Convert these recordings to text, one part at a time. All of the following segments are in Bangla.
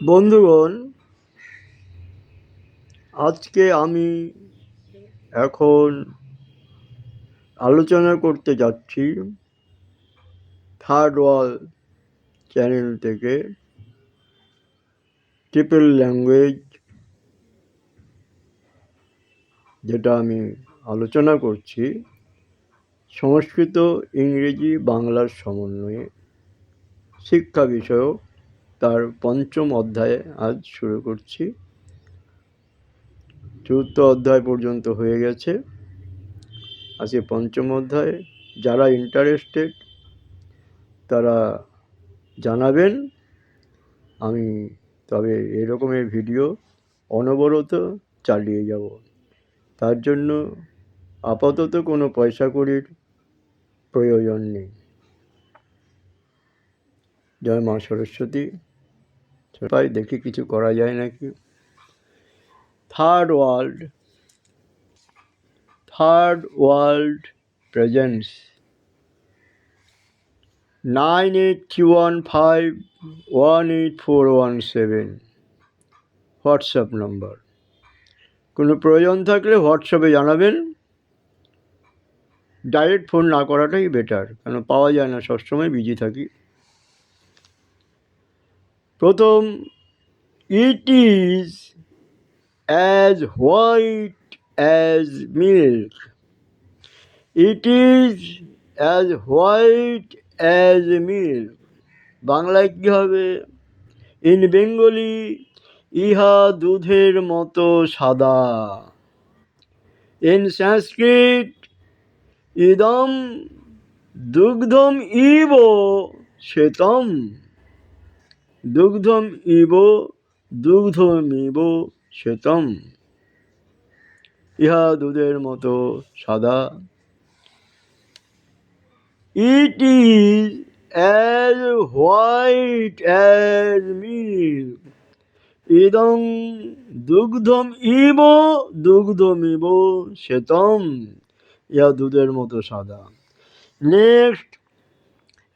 বন্ধুগণ, আজকে আমি এখন আলোচনা করতে যাচ্ছি থার্ড ওয়ার্ল্ড চ্যানেল থেকে ট্রিপল ল্যাঙ্গুয়েজ, যেটা আমি আলোচনা করছি সংস্কৃত, ইংরেজি, বাংলার সমন্বয়ে শিক্ষা বিষয়ক তার পঞ্চম অধ্যায়ে আজ শুরু করছি। চতুর্থ অধ্যায় পর্যন্ত হয়ে গেছে, আজকে পঞ্চম অধ্যায়ে। যারা ইন্টারেস্টেড তারা জানাবেন। আমি তবে এরকমের ভিডিও অনবরত চালিয়ে যাব। তার জন্য আপাতত কোনো পয়সা কড়ির প্রয়োজন নেই। জয় মা সরস্বতী। সবাই দেখি কিছু করা যায় নাকি। থার্ড ওয়ার্ল্ড প্রেজেন্টস 9831518417 হোয়াটসঅ্যাপ নম্বর। কোনো প্রয়োজন থাকলে হোয়াটসঅ্যাপে জানাবেন। ডাইরেক্ট ফোন না করাটাই বেটার, কারণ পাওয়া যায় না, সবসময় বিজি থাকি। প্রথম, it is as white as milk. It is as white as milk. বাংলায় কী হবে? ইন বেঙ্গলি, ইহা দুধের মতো সাদা। ইন সংস্কৃত, ইদম দুগ্ধম ইব শ্বেতম। দুগ্ধম দুগ্ধমিব শ্বেতম। ইহা দুধের মতো সাদা। It is as white as milk. ইদং দুগ্ধম দুগ্ধমিব শ্বেতম। ইহা দুধের মতো সাদা। Next,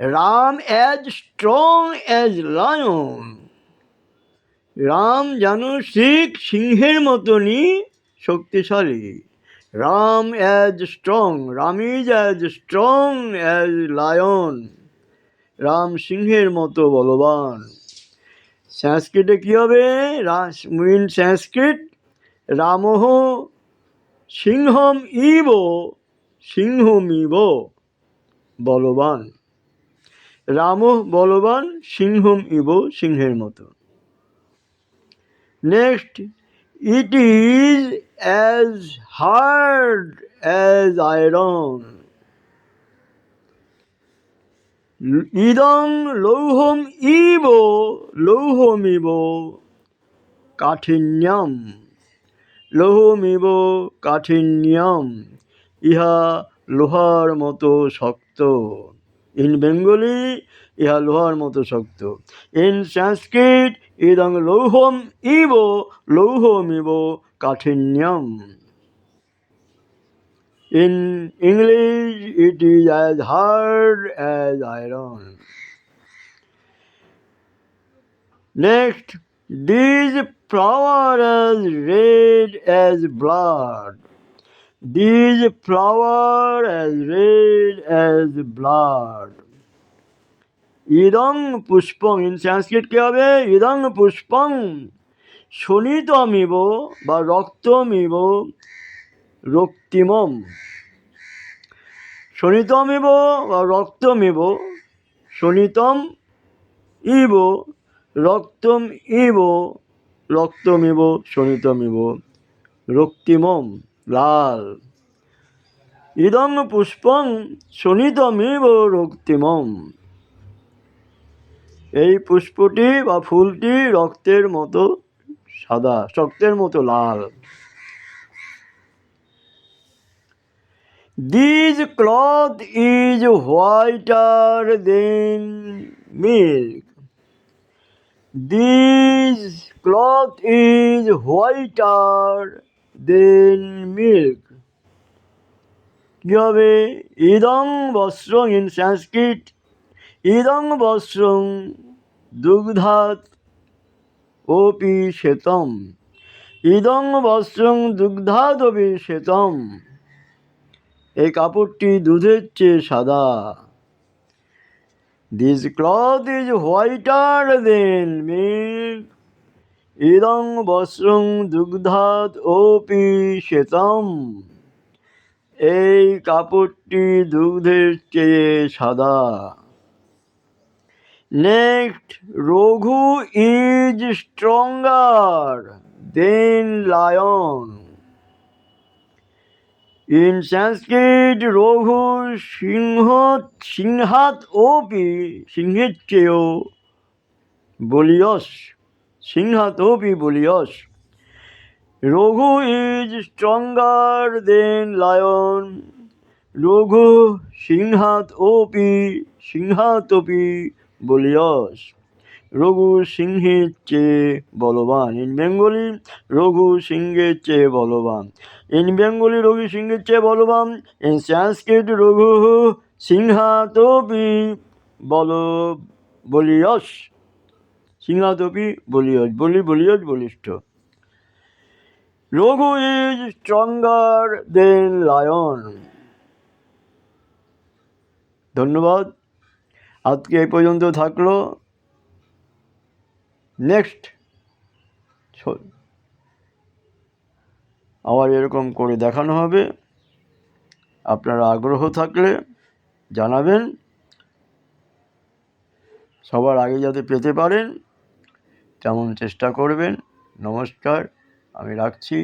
Ram as strong as lion. Ram যেন সিংহের মতনই শক্তিশালী। Ram as strong, Ram is as strong as lion. Ram সিংহের মতো বলবান। সংস্কৃতে কী হবে? ইন সংস্কৃত, রামহ সিংহম সিংহমিব বলবান। রাম বলবান, সিংহম সিংহের মতো। Next, it is as hard as iron. ইদং লৌহমিব কাঠিন্যম। লৌহমিব কাঠিন্যম। ইহা লোহার মতো শক্ত। ইন বেঙ্গলি, ইহা লোহার মতো শক্ত। ইন সংস্কৃত, ইদং লৌহমিব কাঠিন্যম। In English, it is as hard as iron. Next, these flowers as red as blood. These flowers as red as blood. Idang pushpang. In Sanskrit কি হবে? Idang pushpang শোণিতমিব বা রক্তমিব রক্তিমম। শোণিতমিব বা রক্তমিব, শোণিতম ইব রক্তম ইব, রক্তমিব শোণিতমিব রক্তিমম লাল। ইদং পুষ্পং শোণিতমিব রক্তিমম। এই পুষ্পটি বা ফুলটি রক্তের মতো সাদা, রক্তের মতো লাল। This cloth is whiter than milk. This cloth is whiter than milk. কি হবে? ইদং বস্ত্রং। ইন সংস্কৃত, ইদং বস্ত্রং দুগ্ধাৎ ওপি শ্বেতম ইদং বস্ত্রং দুগ্ধাদপি শ্বেতম। এই কাপড়টি দুধের চেয়ে সাদা। This cloth is whiter than milk ইদং বস্ত্রং দুগ্ধাদ ওপি শ্বেতম। এই কাপড়টি দুধের চেয়ে সাদা। Next, Raghu is stronger than lion. In Sanskrit Raghu সিংহাত ওপি সিংহের চেয়েও বলিয়স। সিংহাত ওপি বলিয়স। Raghu is stronger than lion. Raghu সিংহাতপি বলিয়স। রঘু সিংহের চেয়ে বলবান। ইন বেঙ্গলি রঘু সিংহের চেয়ে বলবান। ইন বেঙ্গলি রঘু সিংহের চেয়ে বলবান। ইন সংস্কৃত রঘু সিংহাতপি বলিয়স। সিংহাতপি বলিয়স। বলিয়স বলিষ্ঠ। Raghu is stronger than lion. ধন্যবাদ। আজকে এই পর্যন্ত থাকলো। নেক্সট আবার এরকম করে দেখানো হবে। আপনারা আগ্রহ থাকলে জানাবেন, সবার আগে যাতে পেতে পারেন তেমন চেষ্টা করবেন। নমস্কার, আমি রাখছি।